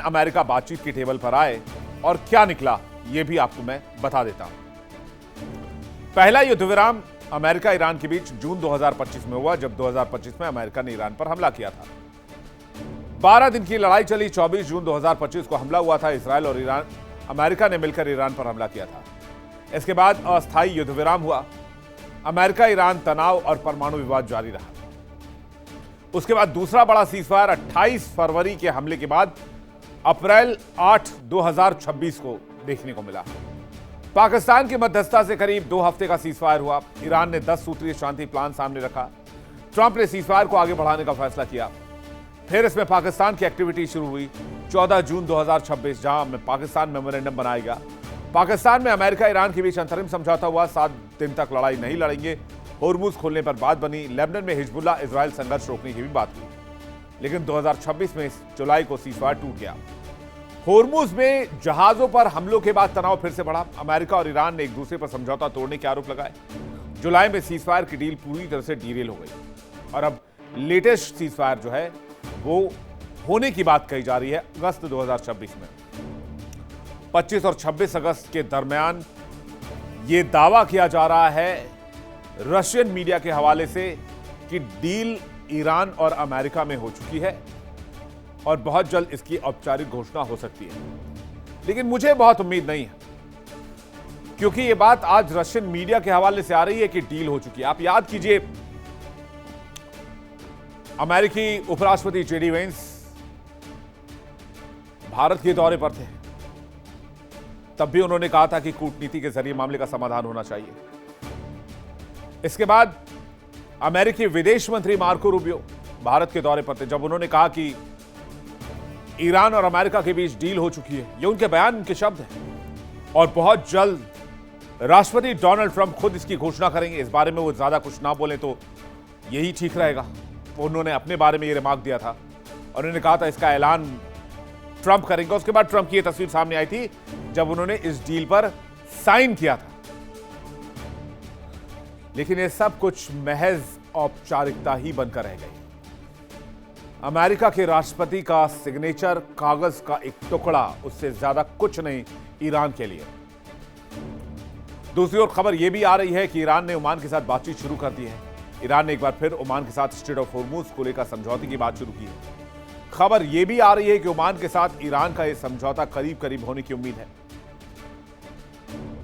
America बातचीत की table पर आए और क्या निकला यह भी आपको मैं बता देता हूं। पहला युद्ध विराम अमेरिका ईरान के बीच जून 2025 में हुआ, जब 2025 में अमेरिका ने ईरान पर हमला किया था। 12 दिन की लड़ाई चली। 24 जून 2025 को हमला हुआ था। इसराइल और ईरान, अमेरिका ने मिलकर ईरान पर हमला किया था। इसके बाद अस्थायी युद्ध विराम हुआ। अमेरिका ईरान तनाव और परमाणु विवाद जारी रहा। उसके बाद दूसरा बड़ा सीजफायर 28 फरवरी के हमले के बाद अप्रैल 8, 2026 को देखने को मिला। पाकिस्तान की मध्यस्थता से करीब 2 हफ्ते का सीजफायर हुआ। ईरान ने 10 सूत्रीय शांति प्लान सामने रखा। ट्रंप ने सीजफायर को आगे बढ़ाने का फैसला किया। फिर इसमें पाकिस्तान की एक्टिविटी शुरू हुई। 14 जून 2026 जहां पाकिस्तान मेमोरेंडम बनाया गया। पाकिस्तान में अमेरिका ईरान के बीच अंतरिम समझौता हुआ। 7 दिन तक लड़ाई नहीं लड़ेंगे। होर्मुज खोलने पर बात बनी। लेबनान में हिजबुल्लाह इजराइल संघर्ष रोकने की भी बात हुई। लेकिन 2026 में जुलाई को सीजफायर टूट गया। होर्मुज में जहाजों पर हमलों के बाद तनाव फिर से बढ़ा। अमेरिका और ईरान ने एक दूसरे पर समझौता तोड़ने के आरोप लगाए। जुलाई में सीजफायर की डील पूरी तरह से डीरेल हो गई और अब लेटेस्ट सीजफायर जो है वो होने की बात कही जा रही है अगस्त 2026 में। 25 और 26 अगस्त के दरमियान यह दावा किया जा रहा है रशियन मीडिया के हवाले से कि डील ईरान और अमेरिका में हो चुकी है और बहुत जल्द इसकी औपचारिक घोषणा हो सकती है। लेकिन मुझे बहुत उम्मीद नहीं है, क्योंकि यह बात आज रशियन मीडिया के हवाले से आ रही है कि डील हो चुकी है। आप याद कीजिए, अमेरिकी उपराष्ट्रपति जेडी वेंस भारत के दौरे पर थे। तब भी उन्होंने कहा था कि कूटनीति के जरिए मामले का समाधान होना चाहिए। इसके बाद अमेरिकी विदेश मंत्री मार्को रूबियो भारत के दौरे पर थे, जब उन्होंने कहा कि ईरान और अमेरिका के बीच डील हो चुकी है। ये उनके बयान, उनके शब्द हैं और बहुत जल्द राष्ट्रपति डोनाल्ड ट्रंप खुद इसकी घोषणा करेंगे। इस बारे में वो ज्यादा कुछ ना बोले तो यही ठीक रहेगा। उन्होंने अपने बारे में ये रिमार्क दिया था और उन्होंने कहा था इसका ऐलान ट्रंप करेंगे। उसके बाद ट्रंप की ये तस्वीर सामने आई थी जब उन्होंने इस डील पर साइन किया था। लेकिन ये सब कुछ महज औपचारिकता ही बनकर रह गई। अमेरिका के राष्ट्रपति का सिग्नेचर, कागज का एक टुकड़ा, उससे ज्यादा कुछ नहीं ईरान के लिए। दूसरी ओर खबर यह भी आ रही है कि ईरान ने ओमान के साथ बातचीत शुरू कर दी है। ईरान ने एक बार फिर ओमान के साथ स्ट्रेट ऑफ होर्मुज को लेकर समझौते की बात शुरू की है। खबर यह भी आ रही है कि ओमान के साथ ईरान का यह समझौता करीब करीब होने की उम्मीद है।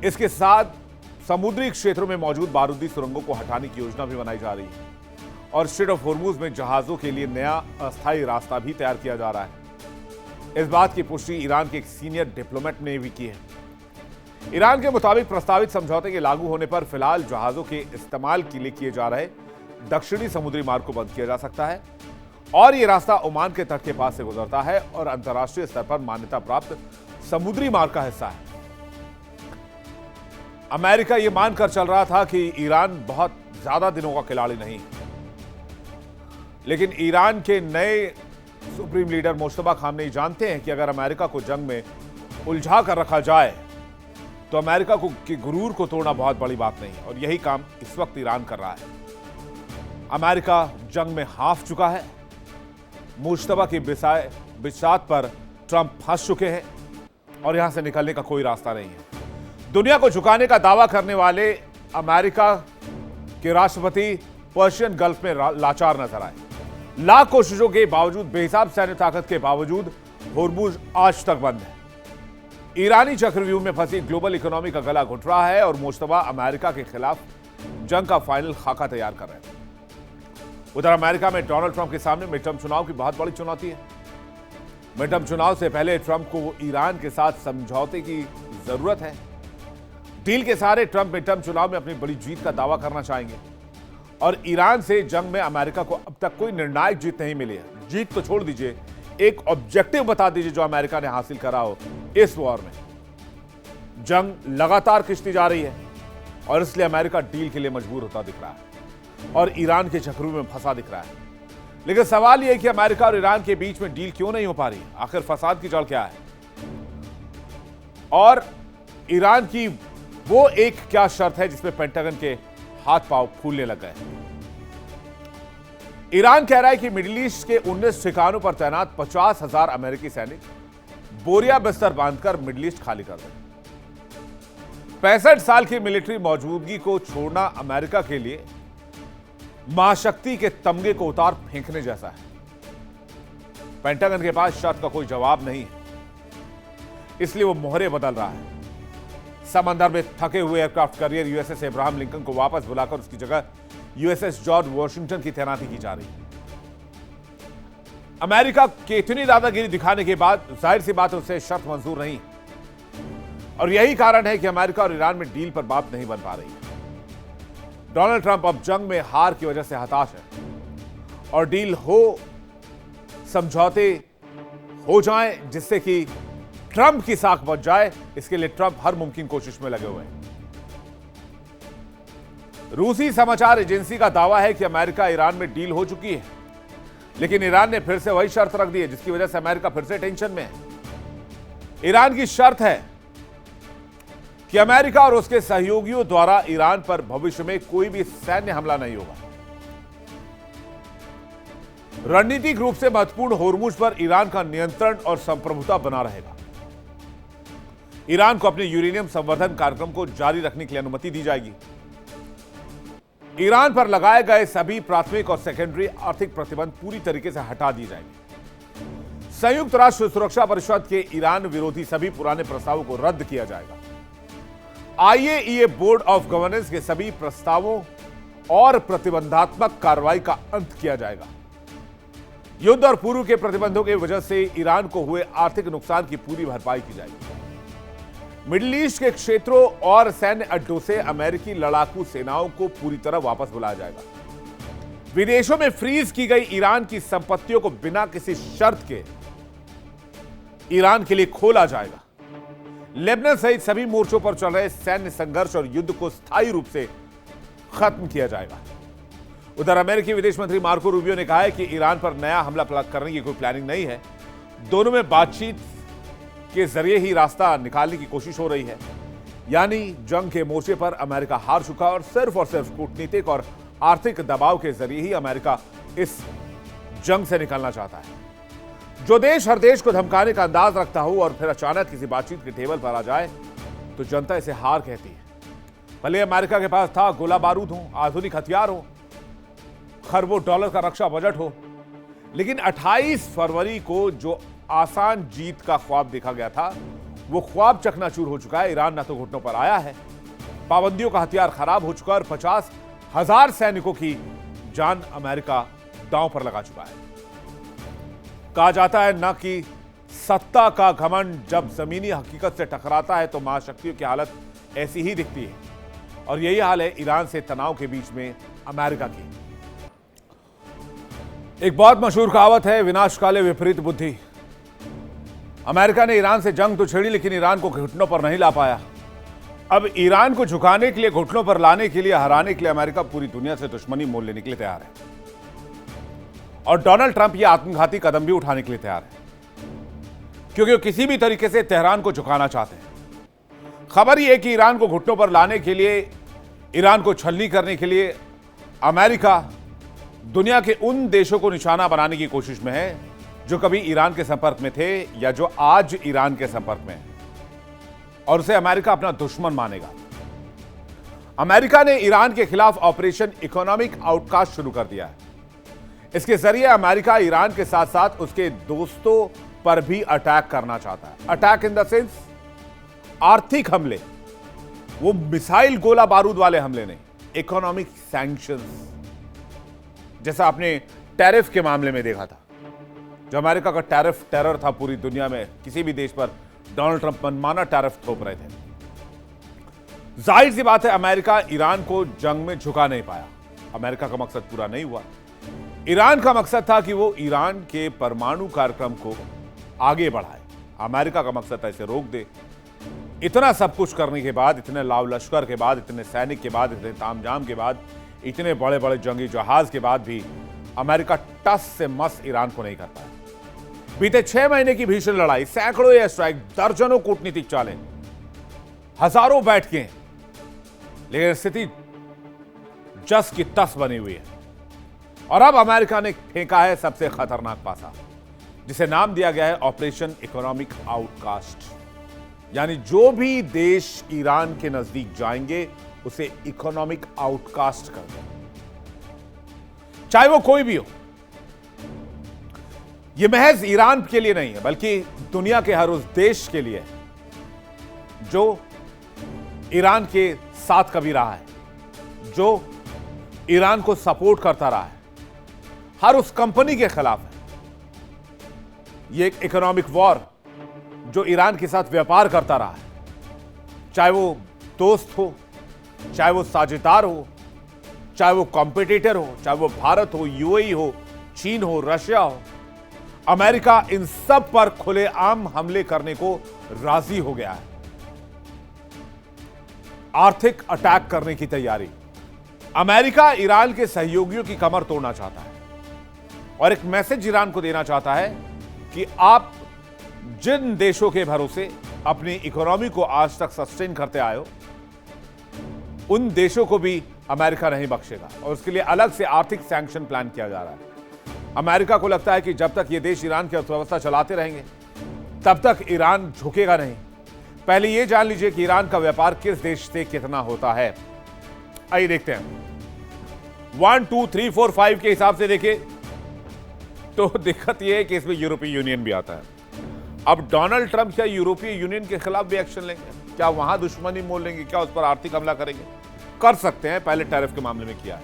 इसके साथ समुद्री क्षेत्रों में मौजूद बारूदी सुरंगों को हटाने की योजना भी बनाई जा रही है और स्ट्रेट ऑफ होर्मुज में जहाजों के लिए नया अस्थायी रास्ता भी तैयार किया जा रहा है। इस बात की पुष्टि ईरान के एक सीनियर डिप्लोमेट ने भी की है। ईरान के मुताबिक प्रस्तावित समझौते के लागू होने पर फिलहाल जहाजों के इस्तेमाल के लिए किए जा रहे दक्षिणी समुद्री मार्ग को बंद किया जा सकता है और यह रास्ता ओमान के तट के पास से गुजरता है और अंतर्राष्ट्रीय स्तर पर मान्यता प्राप्त समुद्री मार्ग का हिस्सा है। अमेरिका यह मानकर चल रहा था कि ईरान बहुत ज्यादा दिनों का खिलाड़ी नहीं, लेकिन ईरान के नए सुप्रीम लीडर मुश्तबा खामनेई जानते हैं कि अगर अमेरिका को जंग में उलझा कर रखा जाए तो अमेरिका को के गुरूर को तोड़ना बहुत बड़ी बात नहीं है और यही काम इस वक्त ईरान कर रहा है। अमेरिका जंग में हाफ चुका है। मुश्तबा की बिसात पर ट्रंप फंस चुके हैं और यहां से निकलने का कोई रास्ता नहीं है। दुनिया को झुकाने का दावा करने वाले अमेरिका के राष्ट्रपति पर्शियन गल्फ में लाचार नजर आए। लाख कोशिशों के बावजूद, बेहिसाब सैन्य ताकत के बावजूद होर्मुज आज तक बंद है। ईरानी चक्रव्यूह में फंसी ग्लोबल इकोनॉमी का गला घुट रहा है और मुश्तबा अमेरिका के खिलाफ जंग का फाइनल खाका तैयार कर रहे हैं। उधर अमेरिका में डोनाल्ड ट्रंप के सामने मिड टर्म चुनाव की बहुत बड़ी चुनौती है। मिड टर्म चुनाव से पहले ट्रंप को ईरान के साथ समझौते की जरूरत है। डील के सहारे ट्रंप मिड टर्म चुनाव में अपनी बड़ी जीत का दावा करना चाहेंगे और ईरान से जंग में अमेरिका को अब तक कोई निर्णायक जीत नहीं मिली है। जीत तो छोड़ दीजिए, एक ऑब्जेक्टिव बता दीजिए जो अमेरिका ने हासिल करा हो इस वॉर में। जंग लगातार खिंचती जा रही है और इसलिए अमेरिका डील के लिए मजबूर होता दिख रहा है और ईरान के चक्रों में फंसा दिख रहा है। लेकिन सवाल यह है कि अमेरिका और ईरान के बीच में डील क्यों नहीं हो पा रही? आखिर फसाद की जड़ क्या है और ईरान की वो एक क्या शर्त है जिसमें पेंटागन के हाथ पांव फूलने लग गए? ईरान कह रहा है कि मिडिल ईस्ट के 19 ठिकानों पर तैनात 50,000 अमेरिकी सैनिक बोरिया बिस्तर बांधकर मिडिल ईस्ट खाली कर दें। 65 साल की मिलिट्री मौजूदगी को छोड़ना अमेरिका के लिए महाशक्ति के तमगे को उतार फेंकने जैसा है। पेंटागन के पास शर्त का कोई जवाब नहीं है, इसलिए वो मोहरे बदल रहा है। समंदर में थके हुए aircraft carrier USS Abraham Lincoln को वापस बुलाकर उसकी जगह यूएसएस जॉर्ज वॉशिंगटन की तैनाती की जा रही है। अमेरिका की इतनी दादागिरी दिखाने के बाद जाहिर सी बात है उसे शर्त मंजूर नहीं, और यही कारण है कि अमेरिका और ईरान में डील पर बात नहीं बन पा रही है। डोनाल्ड ट्रंप अब जंग में हार की वजह से हताश है और डील हो, समझौते हो जाएं जिससे कि ट्रंप की साख बच जाए, इसके लिए ट्रंप हर मुमकिन कोशिश में लगे हुए हैं। रूसी समाचार एजेंसी का दावा है कि अमेरिका ईरान में डील हो चुकी है, लेकिन ईरान ने फिर से वही शर्त रख दी है, जिसकी वजह से अमेरिका फिर से टेंशन में है। ईरान की शर्त है कि अमेरिका और उसके सहयोगियों द्वारा ईरान पर भविष्य में कोई भी सैन्य हमला नहीं होगा। रणनीतिक रूप से महत्वपूर्ण होर्मुज पर ईरान का नियंत्रण और संप्रभुता बना रहेगा। ईरान को अपने यूरेनियम संवर्धन कार्यक्रम को जारी रखने की अनुमति दी जाएगी। ईरान पर लगाए गए सभी प्राथमिक और सेकेंडरी आर्थिक प्रतिबंध पूरी तरीके से हटा दिए जाएंगे। संयुक्त राष्ट्र सुरक्षा परिषद के ईरान विरोधी सभी पुराने प्रस्तावों को रद्द किया जाएगा। आईएईए बोर्ड ऑफ गवर्नेंस के सभी प्रस्तावों और प्रतिबंधात्मक कार्रवाई का अंत किया जाएगा। युद्ध और पूर्व के प्रतिबंधों की वजह से ईरान को हुए आर्थिक नुकसान की पूरी भरपाई की जाएगी। मिडिल ईस्ट के क्षेत्रों और सैन्य अड्डों से अमेरिकी लड़ाकू सेनाओं को पूरी तरह वापस बुलाया जाएगा। विदेशों में फ्रीज की गई ईरान की संपत्तियों को बिना किसी शर्त के ईरान के लिए खोला जाएगा। लेबनान सहित सभी मोर्चों पर चल रहे सैन्य संघर्ष और युद्ध को स्थायी रूप से खत्म किया जाएगा। उधर अमेरिकी विदेश मंत्री मार्को रूबियो ने कहा है कि ईरान पर नया हमला करने की कोई प्लानिंग नहीं है। दोनों में बातचीत के जरिए ही रास्ता निकालने की कोशिश हो रही है। यानी जंग के मोर्चे पर अमेरिका हार चुका और सिर्फ कूटनीतिक और आर्थिक दबाव के जरिए ही अमेरिका इस जंग से निकलना चाहता है। जो देश हर देश को धमकाने का अंदाज रखता हो और फिर अचानक किसी बातचीत के टेबल पर आ जाए तो जनता इसे हार कहती है। भले अमेरिका के पास था गोला बारूद हो, आधुनिक हथियार हो, खरबों डॉलर का रक्षा बजट हो, लेकिन 28 फरवरी को जो आसान जीत का ख्वाब देखा गया था वो ख्वाब चकनाचूर हो चुका है। ईरान ना तो घुटनों पर आया है, पाबंदियों का हथियार खराब हो चुका है और 50,000 सैनिकों की जान अमेरिका दांव पर लगा चुका है। कहा जाता है ना कि सत्ता का घमंड जब जमीनी हकीकत से टकराता है तो महाशक्तियों की हालत ऐसी ही दिखती है, और यही हाल है ईरान से तनाव के बीच में अमेरिका की। एक बहुत मशहूर कहावत है, विनाश काले विपरीत बुद्धि। अमेरिका ने ईरान से जंग तो छेड़ी लेकिन ईरान को घुटनों पर नहीं ला पाया। अब ईरान को झुकाने के लिए, घुटनों पर लाने के लिए, हराने के लिए अमेरिका पूरी दुनिया से दुश्मनी मोल लेने के लिए तैयार है, और डोनाल्ड ट्रंप यह आत्मघाती कदम भी उठाने के लिए तैयार है, क्योंकि वो किसी भी तरीके से तेहरान को झुकाना चाहते हैं। खबर यह है कि ईरान को घुटनों पर लाने के लिए, ईरान को छलनी करने के लिए अमेरिका दुनिया के उन देशों को निशाना बनाने की कोशिश में है जो कभी ईरान के संपर्क में थे या जो आज ईरान के संपर्क में है, और उसे अमेरिका अपना दुश्मन मानेगा। अमेरिका ने ईरान के खिलाफ ऑपरेशन इकोनॉमिक आउटकास्ट शुरू कर दिया है। इसके जरिए अमेरिका ईरान के साथ साथ उसके दोस्तों पर भी अटैक करना चाहता है। अटैक इन द सेंस आर्थिक हमले, वो मिसाइल गोला बारूद वाले हमले नहीं, इकोनॉमिक सैंक्शंस, जैसा आपने टैरिफ के मामले में देखा था। जो अमेरिका का टैरिफ टेरर था पूरी दुनिया में, किसी भी देश पर डोनाल्ड ट्रंप मनमाना टैरिफ थोप रहे थे। जाहिर सी बात है अमेरिका ईरान को जंग में झुका नहीं पाया। अमेरिका का मकसद पूरा नहीं हुआ। ईरान का मकसद था कि वो ईरान के परमाणु कार्यक्रम को आगे बढ़ाए। अमेरिका का मकसद था इसे रोक दे। इतना सब कुछ करने के बाद, इतने लाव लश्कर के बाद, इतने सैनिक के बाद, इतने तामझाम के बाद, इतने बड़े बड़े जंगी जहाज के बाद भी अमेरिका टस से मस ईरान को नहीं कर पाया। बीते 6 महीने की भीषण लड़ाई, सैकड़ों एयर स्ट्राइक, दर्जनों कूटनीतिक चालें, हजारों बैठकें, लेकिन स्थिति जस की तस बनी हुई है। और अब अमेरिका ने फेंका है सबसे खतरनाक पासा। जिसे नाम दिया गया है ऑपरेशन इकोनॉमिक आउटकास्ट। यानी जो भी देश ईरान के नजदीक जाएंगे उसे इकोनॉमिक आउटकास्ट कर दें, चाहे वो कोई भी हो। यह महज ईरान के लिए नहीं है, बल्कि दुनिया के हर उस देश के लिए जो ईरान के साथ कभी रहा है, जो ईरान को सपोर्ट करता रहा है, हर उस कंपनी के खिलाफ है। यह एक इकोनॉमिक वॉर जो ईरान के साथ व्यापार करता रहा है, चाहे वो दोस्त हो, चाहे वो साझेदार हो, चाहे वो कॉम्पिटिटर हो, चाहे वो भारत हो, यूएई हो, चीन हो, रशिया हो, अमेरिका इन सब पर खुलेआम हमले करने को राजी हो गया है। आर्थिक अटैक करने की तैयारी। अमेरिका ईरान के सहयोगियों की कमर तोड़ना चाहता है और एक मैसेज ईरान को देना चाहता है कि आप जिन देशों के भरोसे अपनी इकोनॉमी को आज तक सस्टेन करते आए हो, उन देशों को भी अमेरिका नहीं बख्शेगा और उसके लिए अलग से आर्थिक सैंक्शन प्लान किया जा रहा है। अमेरिका को लगता है कि जब तक ये देश ईरान की अर्थव्यवस्था चलाते रहेंगे तब तक ईरान झुकेगा नहीं। पहले ये जान लीजिए कि ईरान का व्यापार किस देश से कितना होता है। आइए देखते हैं 1 2 3 4 5 के हिसाब से देखें तो दिक्कत यह है कि इसमें यूरोपीय यूनियन भी आता है। अब डोनाल्ड ट्रंप क्या यूरोपीय यूनियन के खिलाफ भी एक्शन लेंगे? क्या वहां दुश्मनी मोल लेंगे? क्या उस पर आर्थिक हमला करेंगे? कर सकते हैं, पहले टैरिफ के मामले में किया है।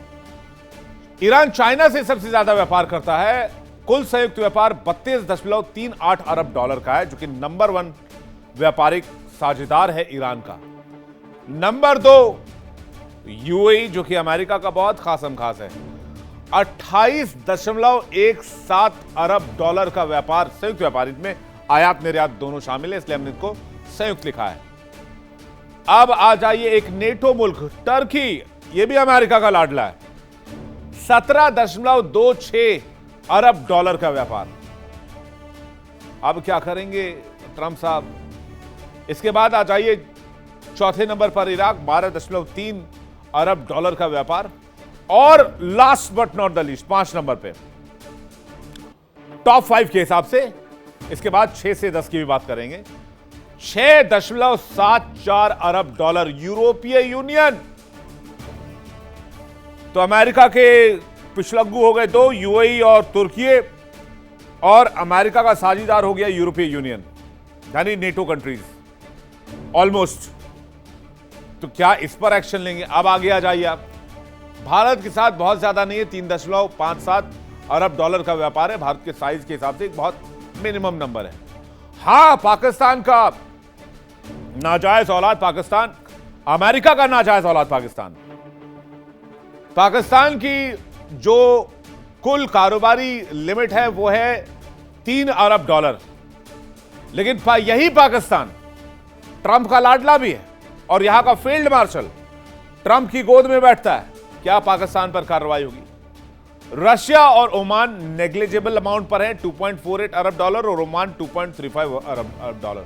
ईरान चाइना से सबसे ज्यादा व्यापार करता है। कुल संयुक्त व्यापार 32.38 अरब डॉलर का है, जो कि नंबर 1 व्यापारिक साझेदार है ईरान का। नंबर 2 यूएई, जो कि अमेरिका का बहुत खासम खास है। 28.17 अरब डॉलर का व्यापार संयुक्त व्यापार, इसमें आयात निर्यात दोनों शामिल है, इसलिए हमने इसको संयुक्त लिखा है। अब आ जाइए एक नेटो मुल्क टर्की, यह भी अमेरिका का लाडला है। 17.26 अरब डॉलर का व्यापार। अब क्या करेंगे ट्रंप साहब? इसके बाद आ जाइए चौथे नंबर पर इराक, 12.3 अरब डॉलर का व्यापार। और last but not the least 5 number पे टॉप 5 के हिसाब से, इसके बाद 6 से 10 की भी बात करेंगे, 6.74 अरब डॉलर यूरोपीय यूनियन। तो अमेरिका के पिछलग्गू हो गए 2, यूएई और तुर्की, और अमेरिका का साझेदार हो गया यूरोपीय यूनियन, यानी नेटो कंट्रीज ऑलमोस्ट। तो क्या इस पर एक्शन लेंगे? अब आगे आ जाइए आप। भारत के साथ बहुत ज्यादा नहीं है, 3.57 अरब डॉलर का व्यापार है। भारत के साइज के हिसाब से एक बहुत मिनिमम नंबर है। हां, पाकिस्तान का नाजायज औलाद पाकिस्तान, अमेरिका का नाजायज औलाद पाकिस्तान। पाकिस्तान की जो कुल कारोबारी लिमिट है वो है 3 अरब डॉलर, लेकिन यही पाकिस्तान ट्रंप का लाडला भी है और यहां का फील्ड मार्शल ट्रंप की गोद में बैठता है। क्या पाकिस्तान पर कार्रवाई होगी? रशिया और ओमान नेग्लिजिबल अमाउंट पर है, 2.48 अरब डॉलर, और ओमान 2.35 अरब डॉलर।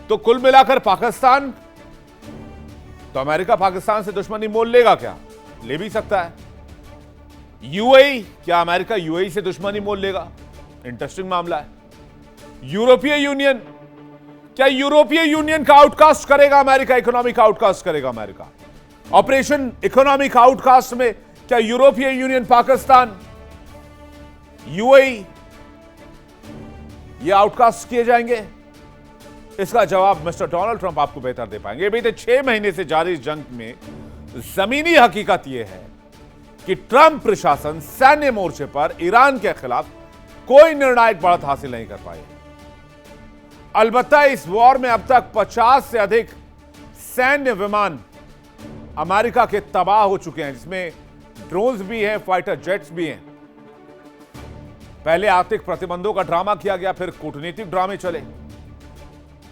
तो कुल मिलाकर पाकिस्तान, तो अमेरिका पाकिस्तान से दुश्मनी मोल लेगा क्या? ले भी सकता है। यूएई, क्या अमेरिका यूएई से दुश्मनी मोल लेगा? इंटरेस्टिंग मामला है। यूरोपीय यूनियन, क्या यूरोपीय यूनियन का आउटकास्ट करेगा अमेरिका? इकोनॉमिक आउटकास्ट करेगा अमेरिका। ऑपरेशन इकोनॉमिक आउटकास्ट में क्या यूरोपीय यूनियन, पाकिस्तान, यूएई ये आउटकास्ट किए जाएंगे? इसका जवाब मिस्टर डोनाल्ड ट्रंप आपको बेहतर दे पाएंगे। बीते 6 महीने से जारी इस जंग में जमीनी हकीकत यह है कि ट्रंप प्रशासन सैन्य मोर्चे पर ईरान के खिलाफ कोई निर्णायक बढ़त हासिल नहीं कर पाए। अलबत्ता इस वॉर में अब तक 50 से अधिक सैन्य विमान अमेरिका के तबाह हो चुके हैं, जिसमें ड्रोन्स भी हैं, फाइटर जेट्स भी हैं। पहले आर्थिक प्रतिबंधों का ड्रामा किया गया, फिर कूटनीतिक ड्रामे चले,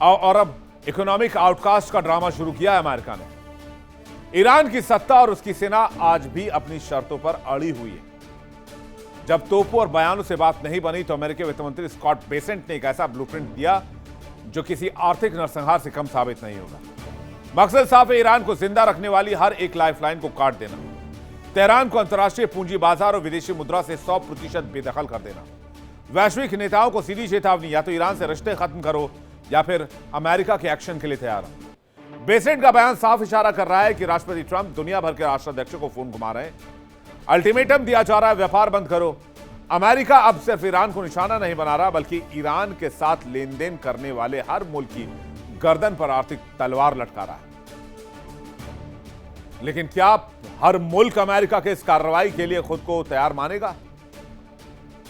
और अब इकोनॉमिक आउटकास्ट का ड्रामा शुरू किया है अमेरिका ने। ईरान की सत्ता और उसकी सेना आज भी अपनी शर्तों पर अड़ी हुई है। जब तोपों और बयानों से बात नहीं बनी तो अमेरिकी वित्त मंत्री स्कॉट बेसेंट ने एक ऐसा ब्लूप्रिंट दिया जो किसी आर्थिक नरसंहार से कम साबित नहीं होगा। मकसद साफ है, ईरान को जिंदा रखने वाली हर एक लाइफलाइन को काट देना, तेहरान को अंतर्राष्ट्रीय पूंजी बाजार और विदेशी मुद्रा से 100% बेदखल कर देना, वैश्विक नेताओं को सीधी चेतावनी, या तो ईरान से रिश्ते खत्म करो या फिर अमेरिका के एक्शन के लिए तैयार हो। बेसेंट का बयान साफ इशारा कर रहा है कि राष्ट्रपति ट्रंप दुनिया भर के राष्ट्राध्यक्षों को फोन घुमा रहे हैं। अल्टीमेटम दिया जा रहा है, व्यापार बंद करो। अमेरिका अब सिर्फ ईरान को निशाना नहीं बना रहा, बल्कि ईरान के साथ लेन देन करने वाले हर मुल्क की गर्दन पर आर्थिक तलवार लटका रहा है। लेकिन क्या हर मुल्क अमेरिका के इस कार्रवाई के लिए खुद को तैयार मानेगा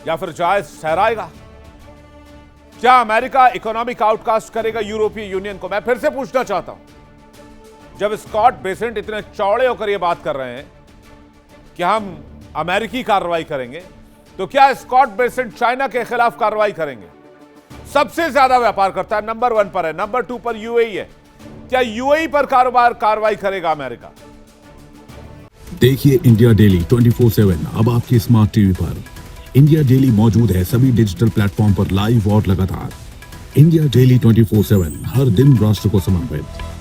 या फिर जायज ठहराएगा? क्या अमेरिका इकोनॉमिक आउटकास्ट करेगा यूरोपीय यूनियन को? मैं फिर से पूछना चाहता हूं, जब स्कॉट बेसेंट इतने चौड़े होकर यह बात कर रहे हैं कि हम अमेरिकी कार्रवाई करेंगे, तो क्या स्कॉट बेसेंट चाइना के खिलाफ कार्रवाई करेंगे? सबसे ज्यादा व्यापार करता है, नंबर 1 पर है, नंबर 2 पर यूएई है। क्या यूएई पर कार्रवाई करेगा अमेरिका? देखिए इंडिया डेली 24/7 अब आपके स्मार्ट टीवी पर। इंडिया डेली मौजूद है सभी डिजिटल प्लेटफॉर्म पर लाइव और लगातार। इंडिया डेली 24/7 हर दिन राष्ट्र को समर्पित।